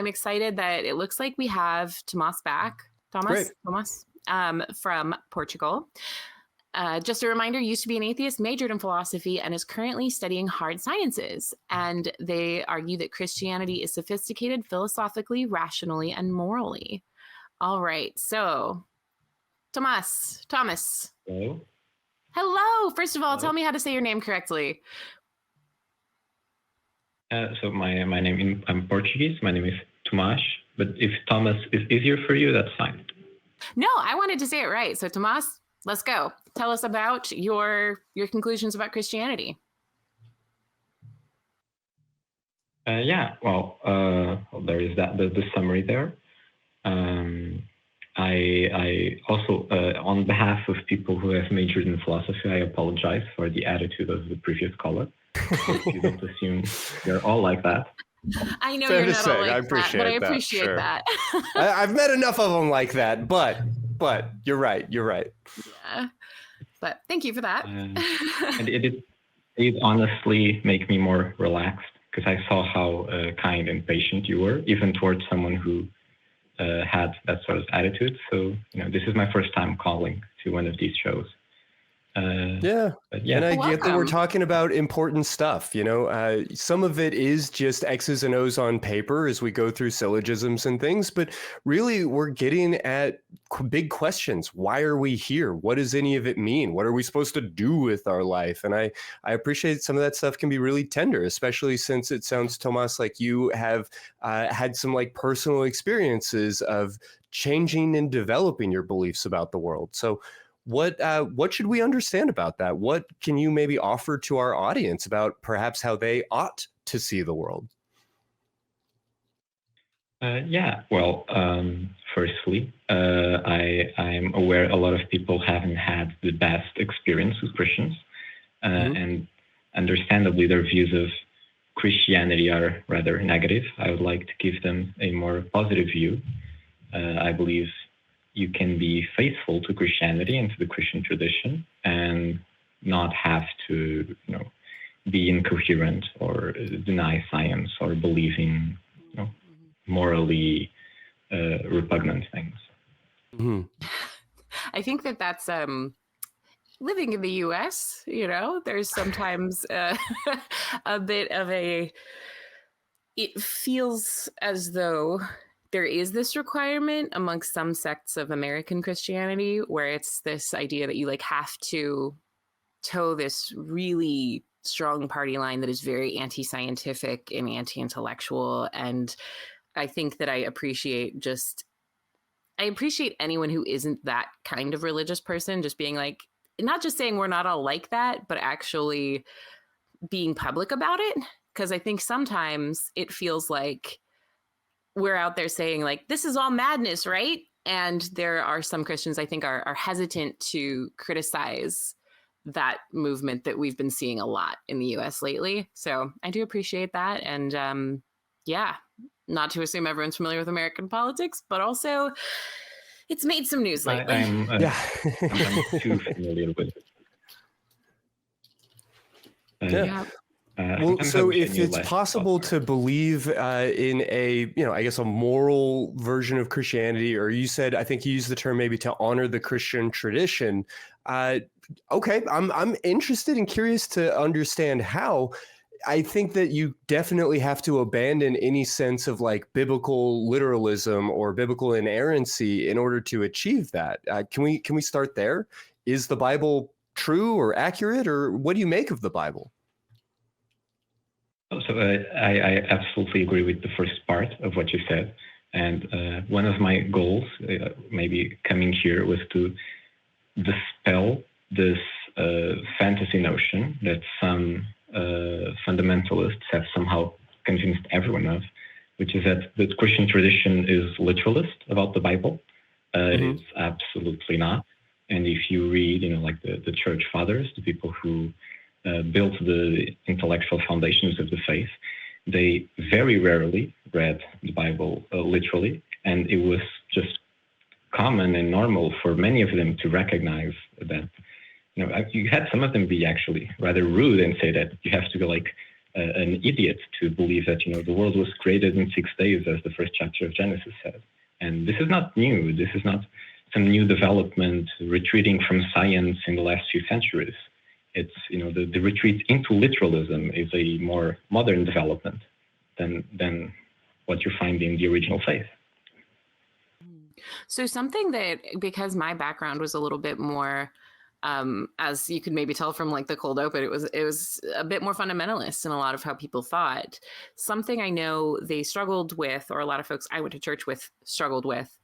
I'm excited that it looks like we have Tomas back. Tomas from Portugal. Just a reminder, used to be an atheist, majored in philosophy, and is currently studying hard sciences. And they argue that Christianity is sophisticated philosophically, rationally, and morally. All right. So, Thomas. Hello. Hello. First of all, tell me how to say your name correctly. So my name, I'm Portuguese. My name is Tomas. But if Thomas is easier for you, that's fine. No, I wanted to say it right. So, Tomas, let's go. Tell us about your conclusions about Christianity. Well, there is the summary there. I also, on behalf of people who have majored in philosophy, I apologize for the attitude of the previous caller. You don't assume they're all like that. I know you're not all like that, but I appreciate that. I've met enough of them like that, but you're right. Yeah, but thank you for that. And it honestly make me more relaxed because I saw how kind and patient you were, even towards someone who had that sort of attitude. So, this is my first time calling to one of these shows. And I get that we're talking about important stuff. Some of it is just X's and O's on paper as we go through syllogisms and things, but really we're getting at big questions. Why are we here? What does any of it mean? What are we supposed to do with our life? And I appreciate some of that stuff can be really tender, especially since it sounds, Tomas, like you have had some personal experiences of changing and developing your beliefs about the world. So what should we understand about that? What can you maybe offer to our audience about perhaps how they ought to see the world? Firstly, I'm aware a lot of people haven't had the best experience with Christians, and understandably their views of Christianity are rather negative. I would like to give them a more positive view. I believe you can be faithful to Christianity and to the Christian tradition and not have to, be incoherent or deny science or believe in, morally repugnant things. Mm-hmm. I think that's living in the U.S., there's sometimes a bit of it feels as though there is this requirement amongst some sects of American Christianity where it's this idea that you have to toe this really strong party line that is very anti-scientific and anti-intellectual. And I think that I appreciate anyone who isn't that kind of religious person, just being not just saying we're not all like that, but actually being public about it. Because I think sometimes it feels like we're out there saying this is all madness, right? And there are some Christians I think are hesitant to criticize that movement that we've been seeing a lot in the US lately. So I do appreciate that. And not to assume everyone's familiar with American politics, but also it's made some news lately. I'm too familiar with it. So if it's possible to believe in a moral version of Christianity, or I think you used the term maybe to honor the Christian tradition. Okay, I'm interested and curious to understand how. I think that you definitely have to abandon any sense of biblical literalism or biblical inerrancy in order to achieve that. Can we start there? Is the Bible true or accurate, or what do you make of the Bible? So I absolutely agree with the first part of what you said. And one of my goals, maybe coming here, was to dispel this fantasy notion that some fundamentalists have somehow convinced everyone of, which is that the Christian tradition is literalist about the Bible. It's absolutely not. And if you read, the church fathers, the people who built the intellectual foundations of the faith, they very rarely read the Bible literally, and it was just common and normal for many of them to recognize that, you had some of them be actually rather rude and say that you have to an idiot to believe that, the world was created in 6 days, as the first chapter of Genesis says. And this is not new. This is not some new development retreating from science in the last few centuries. It's, the retreat into literalism is a more modern development than what you find in the original faith. So something that, because my background was a little bit more, as you could maybe tell from like the cold open, it was a bit more fundamentalist in a lot of how people thought. Something I know they struggled with, or a lot of folks I went to church with struggled with,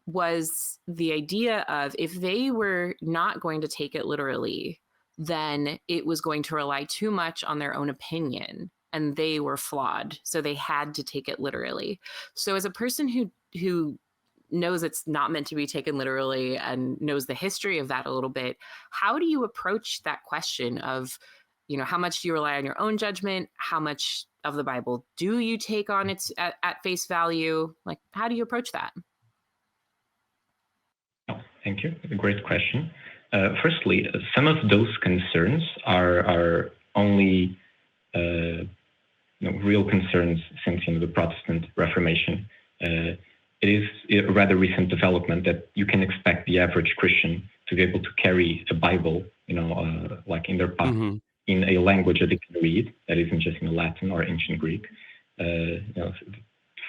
was the idea of if they were not going to take it literally, then it was going to rely too much on their own opinion, and they were flawed, so they had to take it literally. So as a person who knows it's not meant to be taken literally and knows the history of that a little bit, how do you approach that question of, how much do you rely on your own judgment? How much of the Bible do you take on its at face value? Like, how do you approach that? Oh, thank you. A great question. Firstly, some of those concerns are only real concerns since the Protestant Reformation. It is a rather recent development that you can expect the average Christian to be able to carry a Bible, like in their pocket, in a language that they can read, that isn't just Latin or ancient Greek.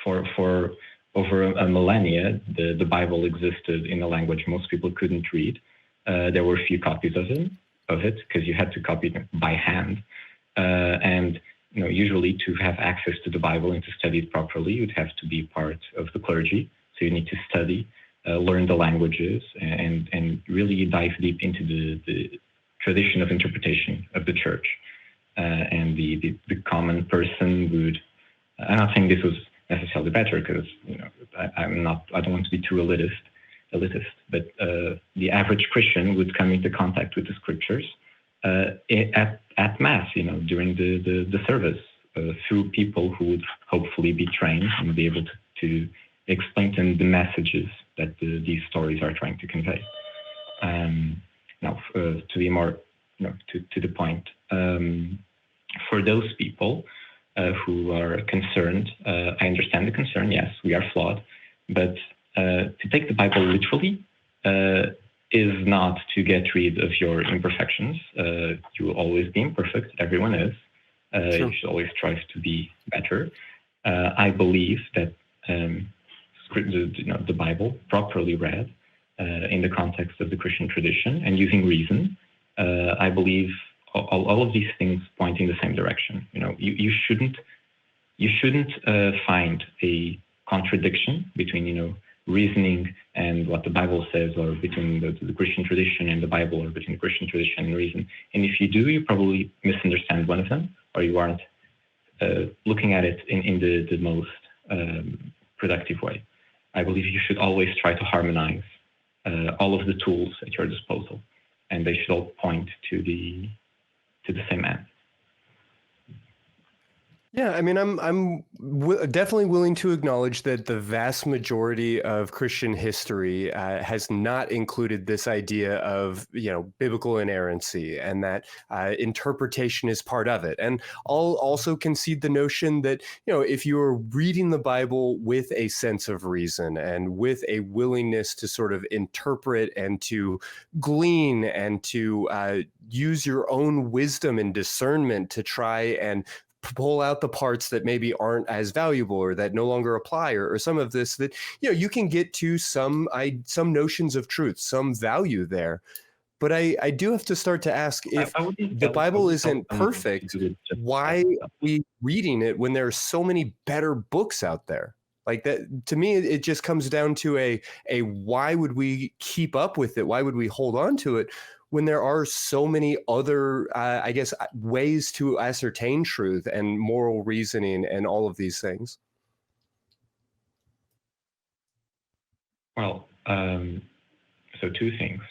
For over a millennia, the Bible existed in a language most people couldn't read. There were a few copies of it because you had to copy it by hand, and usually to have access to the Bible and to study it properly, you'd have to be part of the clergy. So you need to study, learn the languages, and really dive deep into the tradition of interpretation of the church. And the common person would, I'm not saying this was necessarily better, because I don't want to be too elitist, but the average Christian would come into contact with the scriptures at Mass, during the service, through people who would hopefully be trained and be able to explain to them the messages that these stories are trying to convey. Now, to be more to the point, for those people who are concerned, I understand the concern. Yes, we are flawed, but to take the Bible literally is not to get rid of your imperfections. You will always be imperfect. Everyone is. Sure. You should always strive to be better. I believe that the Bible, properly read in the context of the Christian tradition and using reason, I believe all of these things point in the same direction. You shouldn't find a contradiction between reasoning and what the Bible says, or between the Christian tradition and the Bible, or between the Christian tradition and reason. And if you do, you probably misunderstand one of them, or you aren't looking at it in the most productive way. I believe you should always try to harmonize all of the tools at your disposal, and they should all point to the same end. Yeah, I mean, I'm definitely willing to acknowledge that the vast majority of Christian history has not included this idea of, biblical inerrancy, and that interpretation is part of it. And I'll also concede the notion that, if you are reading the Bible with a sense of reason and with a willingness to sort of interpret and to glean and to use your own wisdom and discernment to try and pull out the parts that maybe aren't as valuable or that no longer apply, or some of this, that you can get to some notions of truth, some value there. But I do have to start to ask, if the Bible isn't perfect, why are we reading it when there are so many better books out there? Like that, to me, it just comes down to a why would we keep up with it? Why would we hold on to it when there are so many other, ways to ascertain truth and moral reasoning and all of these things? Well, so two things.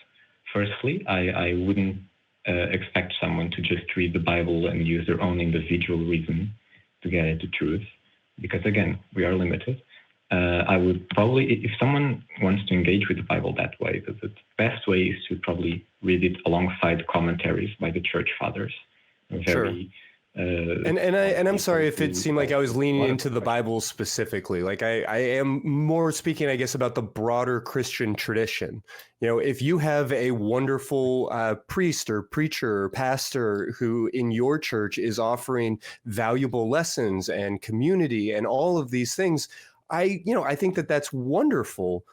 Firstly, I wouldn't expect someone to just read the Bible and use their own individual reason to get at the truth, because again, we are limited. I would probably, if someone wants to engage with the Bible that way, the best way is to probably read it alongside commentaries by the church fathers, very I'm sorry if it seemed like I was leaning into the Bible specifically. Like I am more speaking, I guess, about the broader Christian tradition. You know, if you have a wonderful priest or preacher or pastor who in your church is offering valuable lessons and community and all of these things, I think that that's wonderful.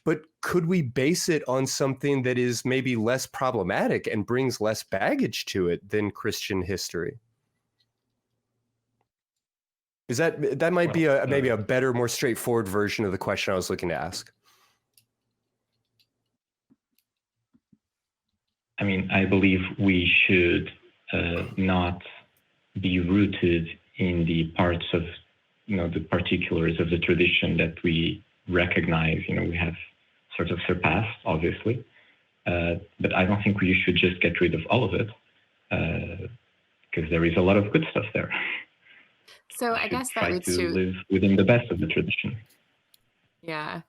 But could we base it on something that is maybe less problematic and brings less baggage to it than Christian history? Is that might be maybe a better, more straightforward version of the question I was looking to ask? I mean, I believe we should not be rooted in the parts of, the particulars of the tradition that we recognize, we have sort of surpassed, obviously. But I don't think we should just get rid of all of it, because there is a lot of good stuff there. So I guess that leads to live within the best of the tradition. Yeah.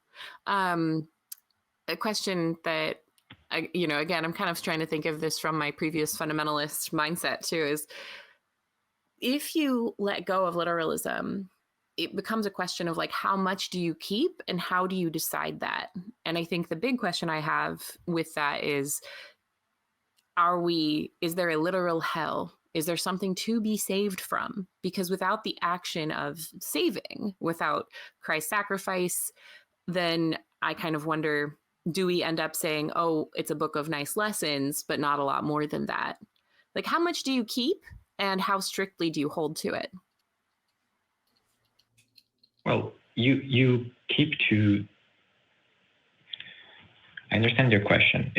A question that, again, I'm kind of trying to think of this from my previous fundamentalist mindset too, is if you let go of literalism, it becomes a question of like, how much do you keep and how do you decide that? And I think the big question I have with that is there a literal hell? Is there something to be saved from? Because without the action of saving, without Christ's sacrifice, then I kind of wonder, do we end up saying, oh, it's a book of nice lessons, but not a lot more than that? Like, how much do you keep and how strictly do you hold to it? Well, you keep to... I understand your question,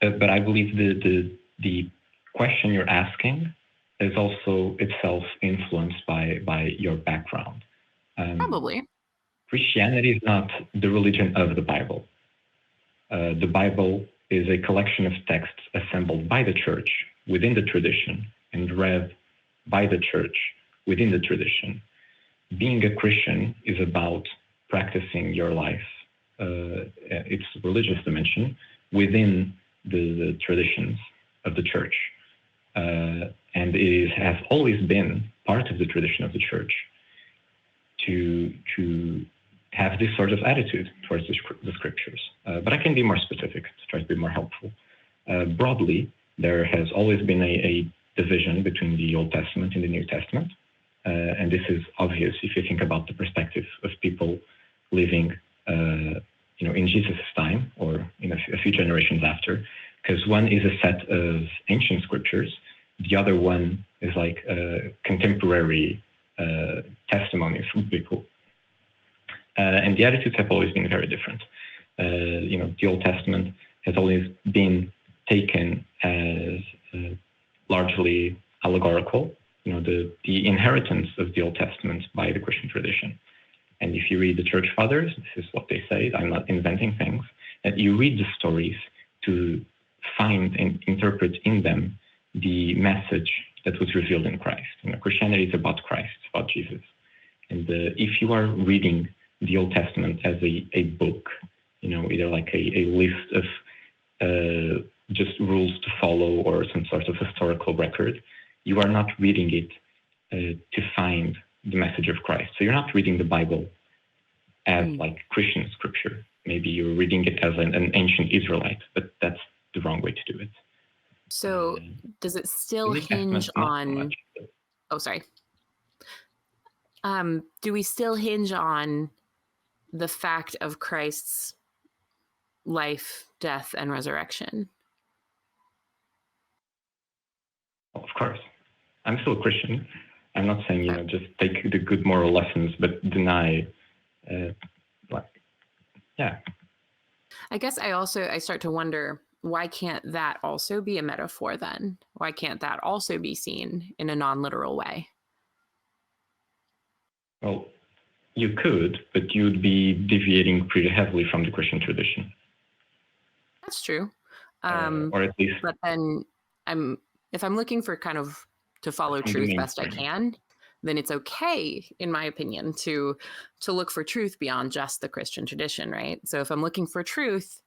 but I believe the question you're asking is also itself influenced by your background. Probably. Christianity is not the religion of the Bible. The Bible is a collection of texts assembled by the church within the tradition and read by the church within the tradition. Being a Christian is about practicing your life, its religious dimension, within the traditions of the church. And it has always been part of the tradition of the church to have this sort of attitude towards the scriptures. But I can be more specific to try to be more helpful. Broadly, there has always been a division between the Old Testament and the New Testament. And this is obvious if you think about the perspective of people living in Jesus' time or in a few generations after, because one is a set of ancient scriptures. The other one is like contemporary testimonies from people. And the attitudes have always been very different. The Old Testament has always been taken as largely allegorical, the inheritance of the Old Testament by the Christian tradition. And if you read the church fathers, this is what they say, I'm not inventing things, that you read the stories to find and interpret in them the message that was revealed in Christ. Christianity is about Christ, it's about Jesus. And if you are reading the Old Testament as a book, either like a list of just rules to follow or some sort of historical record, you are not reading it to find the message of Christ. So you're not reading the Bible as like Christian scripture. Maybe you're reading it as an ancient Israelite, but that's the wrong way to do it. So does it still hinge on... Oh, sorry. Do we still hinge on the fact of Christ's life, death, and resurrection? Of course. I'm still a Christian. I'm not saying, just take the good moral lessons, but deny, yeah. I guess I start to wonder, why can't that also be a metaphor then? Why can't that also be seen in a non-literal way? Well, you could, but you'd be deviating pretty heavily from the Christian tradition. That's true. Or at least... But then if I'm looking for kind of to follow truth best I can, then it's okay, in my opinion, to look for truth beyond just the Christian tradition, right? So if I'm looking for truth,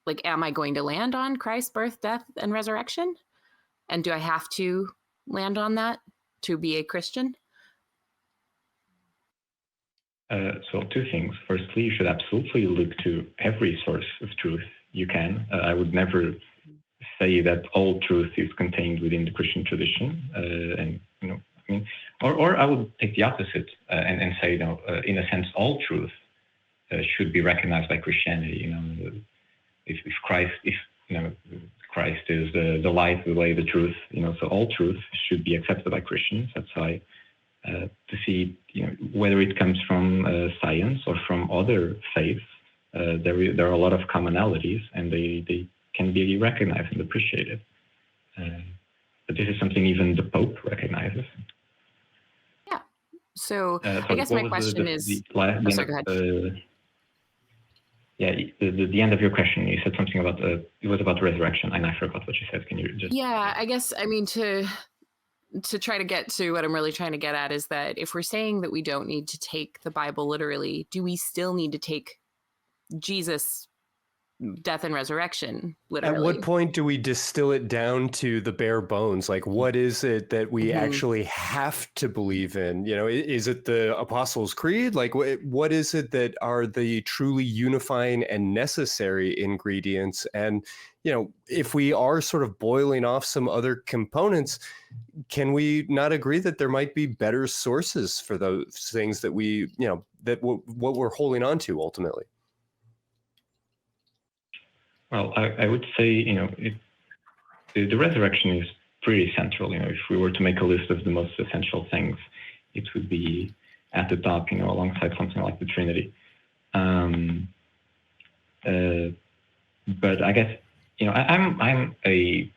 like, am I going to land on Christ's birth, death, and resurrection? And do I have to land on that? to be a Christian? So two things. Firstly, you should absolutely look to every source of truth you can. I would never say that all truth is contained within the Christian tradition, or I would take the opposite and say, in a sense, all truth should be recognized by Christianity. If Christ is the light, the way, the truth. So all truth should be accepted by Christians. That's why to see, whether it comes from science or from other faiths, there are a lot of commonalities, and they can be recognized and appreciated. But this is something even the Pope recognizes. Yeah. So I guess my question is... sorry, go ahead. The end of your question, you said something about, it was about resurrection, and I forgot what you said. Can you just... Yeah, I guess, to try to get to what I'm really trying to get at is that if we're saying that we don't need to take the Bible literally, do we still need to take Jesus' death and resurrection literally? At what point do we distill it down to the bare bones? Like, what is it that we actually have to believe in? Is it the Apostles' Creed? Like, what is it that are the truly unifying and necessary ingredients? And, if we are sort of boiling off some other components, can we not agree that there might be better sources for those things that what we're holding on to ultimately? Well, I would say, the resurrection is pretty central. If we were to make a list of the most essential things, it would be at the top, alongside something like the Trinity. But I guess, I'm a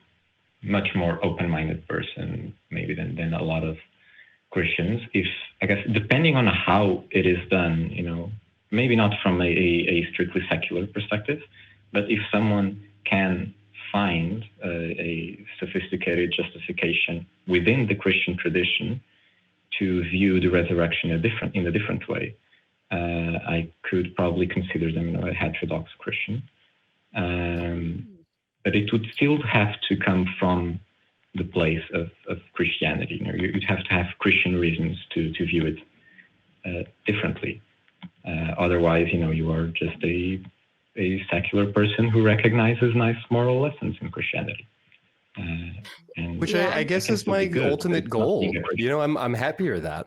much more open-minded person maybe than a lot of Christians. I guess, depending on how it is done, maybe not from a strictly secular perspective, but if someone can find a sophisticated justification within the Christian tradition to view the resurrection in a different way, I could probably consider them a heterodox Christian. But it would still have to come from the place of Christianity. You'd have to have Christian reasons to view it differently. Otherwise, you are just a secular person who recognizes nice moral lessons in Christianity. Which I guess is my ultimate goal. I'm happier that.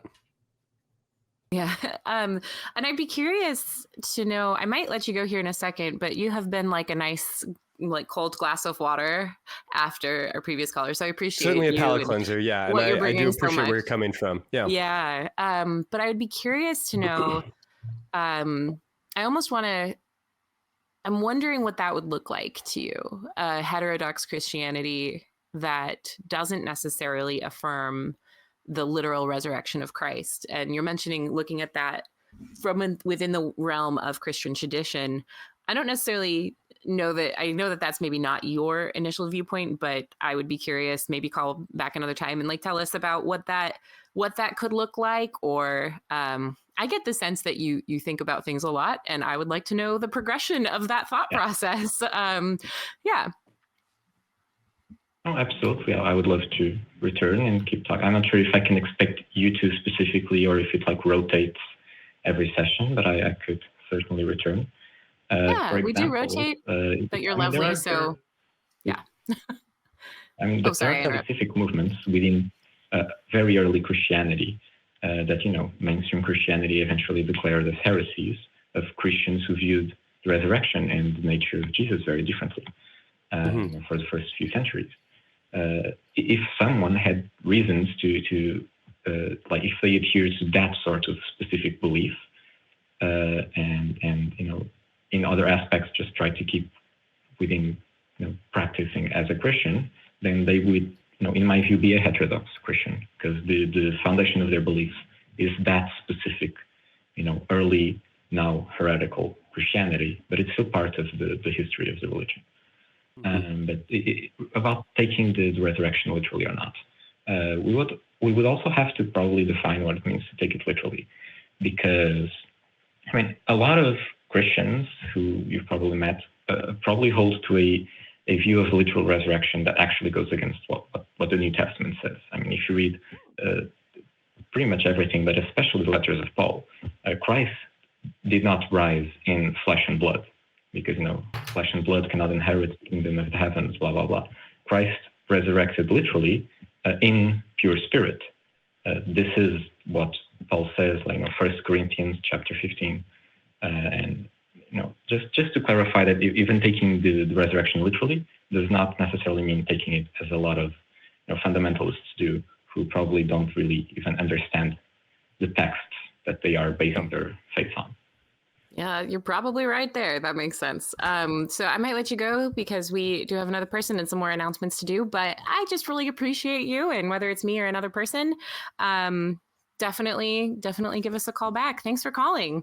Yeah. And I'd be curious to know, I might let you go here in a second, but you have been like a nice, cold glass of water after our previous caller. So I appreciate certainly a palate cleanser. Yeah. And I do appreciate where you're coming from. Yeah. Yeah. But I would be curious to know, I'm wondering what that would look like to you, a heterodox Christianity that doesn't necessarily affirm the literal resurrection of Christ. And you're mentioning looking at that from within the realm of Christian tradition. I don't necessarily know that. I know that that's maybe not your initial viewpoint, but I would be curious, maybe call back another time and tell us about what that could look like. Or I get the sense that you think about things a lot, and I would like to know the progression of that thought process. Yeah. Oh, absolutely. I would love to return and keep talking. I'm not sure if I can expect you to specifically, or if it rotates every session, but I could certainly return. We do rotate, but you're lovely. So, yeah. There are specific movements within very early Christianity that, mainstream Christianity eventually declared as heresies of Christians who viewed the resurrection and the nature of Jesus very differently for the first few centuries. If someone had reasons to if they adhere to that sort of specific belief, and in other aspects just try to keep within practicing as a Christian, then they would, in my view, be a heterodox Christian, because the foundation of their beliefs is that specific, early, now heretical Christianity, but it's still part of the history of the religion. But about taking the resurrection literally or not, we would also have to probably define what it means to take it literally, because a lot of Christians who you've probably met probably hold to a view of literal resurrection that actually goes against what the New Testament says. If you read pretty much everything, but especially the letters of Paul. Christ did not rise in flesh and blood, because flesh and blood cannot inherit the kingdom of the heavens, blah blah blah. Christ resurrected literally in pure spirit. This is what Paul says, 1 Corinthians chapter 15, and just to clarify that even taking the resurrection literally does not necessarily mean taking it as a lot of fundamentalists do, who probably don't really even understand the texts that they are basing their faith on. Yeah, you're probably right there. That makes sense. So I might let you go because we do have another person and some more announcements to do, but I just really appreciate you, and whether it's me or another person, definitely give us a call back. Thanks for calling.